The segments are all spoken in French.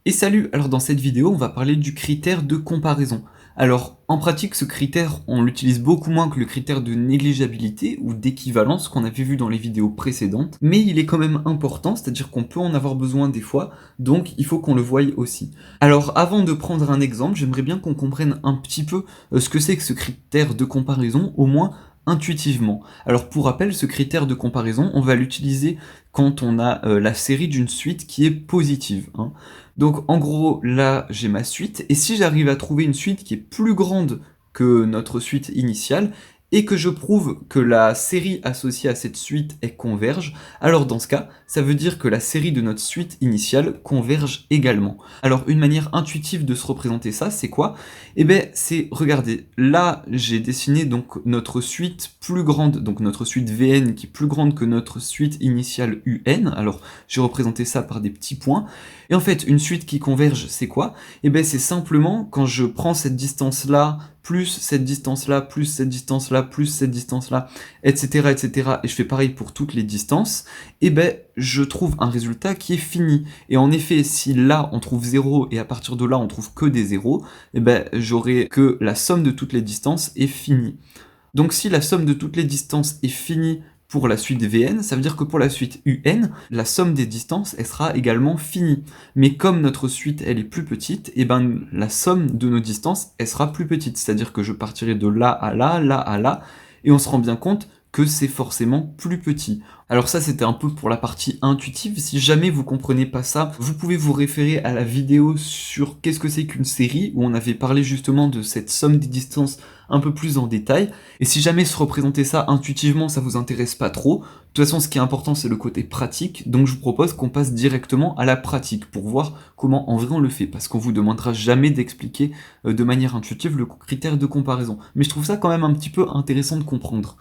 Et salut, alors dans cette vidéo, on va parler du critère de comparaison. Alors, en pratique, ce critère, on l'utilise beaucoup moins que le critère de négligeabilité ou d'équivalence qu'on avait vu dans les vidéos précédentes, mais il est quand même important, c'est-à-dire qu'on peut en avoir besoin des fois, donc il faut qu'on le voie aussi. Alors, avant de prendre un exemple, j'aimerais bien qu'on comprenne un petit peu ce que c'est que ce critère de comparaison, au moins intuitivement. Alors pour rappel, ce critère de comparaison, on va l'utiliser quand on a la série d'une suite qui est positive, hein. Donc en gros, là j'ai ma suite, et si j'arrive à trouver une suite qui est plus grande que notre suite initiale, et que je prouve que la série associée à cette suite est converge, alors dans ce cas, ça veut dire que la série de notre suite initiale converge également. Alors une manière intuitive de se représenter ça, c'est quoi? Eh bien c'est, regardez, là j'ai dessiné donc notre suite plus grande, donc notre suite Vn qui est plus grande que notre suite initiale Un, alors j'ai représenté ça par des petits points, et en fait une suite qui converge c'est quoi? Eh bien c'est simplement quand je prends cette distance-là, plus cette distance-là, plus cette distance-là, plus cette distance-là, etc., etc., et je fais pareil pour toutes les distances, et ben je trouve un résultat qui est fini. Et en effet, si là on trouve 0 et à partir de là on trouve que des zéros, et ben j'aurai que la somme de toutes les distances est finie. Donc si la somme de toutes les distances est finie pour la suite Vn, ça veut dire que pour la suite Un, la somme des distances, elle sera également finie. Mais comme notre suite, elle est plus petite, et ben la somme de nos distances, elle sera plus petite. C'est-à-dire que je partirai de là à là, et on se rend bien compte que c'est forcément plus petit. Alors ça, c'était un peu pour la partie intuitive. Si jamais vous comprenez pas ça, vous pouvez vous référer à la vidéo sur qu'est-ce que c'est qu'une série, où on avait parlé justement de cette somme des distances un peu plus en détail. Et si jamais se représenter ça intuitivement, ça vous intéresse pas trop, de toute façon, ce qui est important, c'est le côté pratique, donc je vous propose qu'on passe directement à la pratique, pour voir comment en vrai on le fait, parce qu'on vous demandera jamais d'expliquer de manière intuitive le critère de comparaison. Mais je trouve ça quand même un petit peu intéressant de comprendre.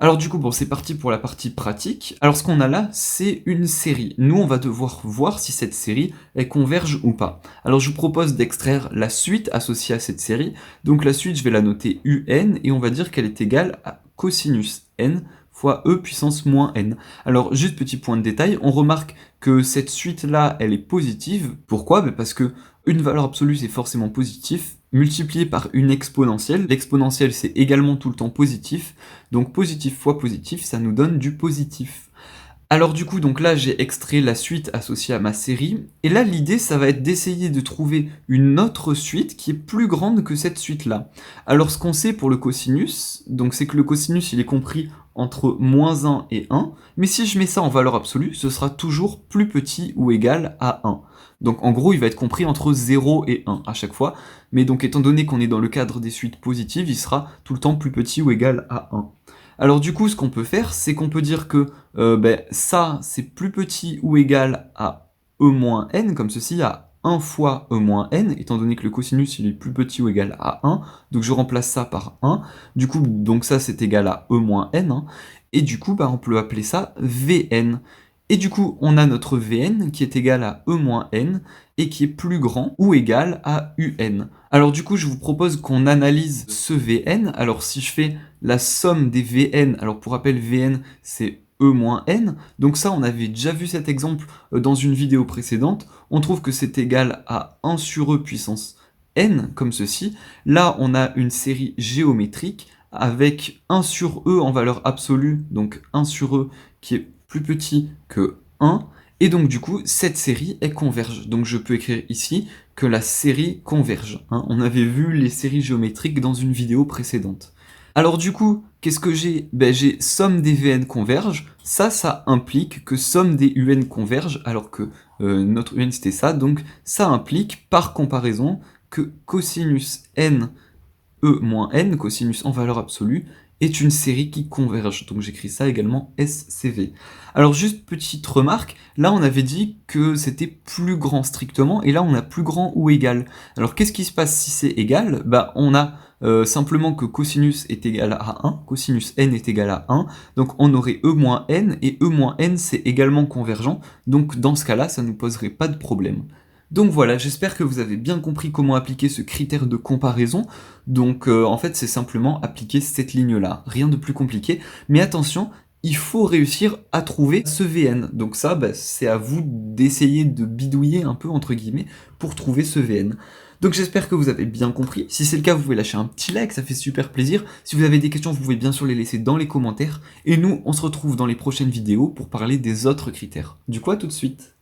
Alors du coup, bon, c'est parti pour la partie pratique. Alors ce qu'on a là, c'est une série. Nous, on va devoir voir si cette série, elle converge ou pas. Alors je vous propose d'extraire la suite associée à cette série. Donc la suite, je vais la noter UN, et on va dire qu'elle est égale à cosinus n fois e puissance moins n. Alors juste petit point de détail, on remarque que cette suite-là, elle est positive. Pourquoi? Parce que une valeur absolue, c'est forcément positif, multiplié par une exponentielle. L'exponentielle, c'est également tout le temps positif, donc positif fois positif, ça nous donne du positif. Alors du coup, donc là, j'ai extrait la suite associée à ma série, et là, l'idée, ça va être d'essayer de trouver une autre suite qui est plus grande que cette suite-là. Alors ce qu'on sait pour le cosinus, donc c'est que le cosinus, il est compris entre moins 1 et 1, mais si je mets ça en valeur absolue, ce sera toujours plus petit ou égal à 1. Donc en gros, il va être compris entre 0 et 1 à chaque fois, mais donc étant donné qu'on est dans le cadre des suites positives, il sera tout le temps plus petit ou égal à 1. Alors du coup, ce qu'on peut faire, c'est qu'on peut dire que ça, c'est plus petit ou égal à e moins n, comme ceci, à 1 fois e moins n, étant donné que le cosinus, il est plus petit ou égal à 1, donc je remplace ça par 1, du coup, donc ça, c'est égal à e moins n, hein, et du coup, on peut appeler ça Vn. Et du coup, on a notre Vn qui est égal à e moins n, et qui est plus grand ou égal à un. Alors du coup, je vous propose qu'on analyse ce Vn. Alors si je fais la somme des Vn, alors pour rappel, Vn, c'est e moins n, donc ça, on avait déjà vu cet exemple dans une vidéo précédente, on trouve que c'est égal à 1 sur e puissance n, comme ceci. Là, on a une série géométrique avec 1 sur e en valeur absolue, donc 1 sur e qui est plus petit que 1, et donc du coup, cette série, elle converge. Donc je peux écrire ici que la série converge, hein. On avait vu les séries géométriques dans une vidéo précédente. Alors du coup, qu'est-ce que j'ai? J'ai somme des Vn converge, ça implique que somme des Un converge, alors que notre Un c'était ça, donc ça implique par comparaison que cosinus n e moins n, cosinus en valeur absolue, est une série qui converge. Donc j'écris ça également SCV. Alors juste petite remarque, là on avait dit que c'était plus grand strictement, et là on a plus grand ou égal. Alors qu'est-ce qui se passe si c'est égal? On a simplement que cosinus est égal à 1, cosinus n est égal à 1, donc on aurait e moins n, et e moins n c'est également convergent, donc dans ce cas-là ça ne nous poserait pas de problème. Donc voilà, j'espère que vous avez bien compris comment appliquer ce critère de comparaison. Donc en fait, c'est simplement appliquer cette ligne-là, rien de plus compliqué. Mais attention, il faut réussir à trouver ce VN. Donc ça, c'est à vous d'essayer de bidouiller un peu, entre guillemets, pour trouver ce VN. Donc j'espère que vous avez bien compris. Si c'est le cas, vous pouvez lâcher un petit like, ça fait super plaisir. Si vous avez des questions, vous pouvez bien sûr les laisser dans les commentaires. Et nous, on se retrouve dans les prochaines vidéos pour parler des autres critères. Du coup, à tout de suite.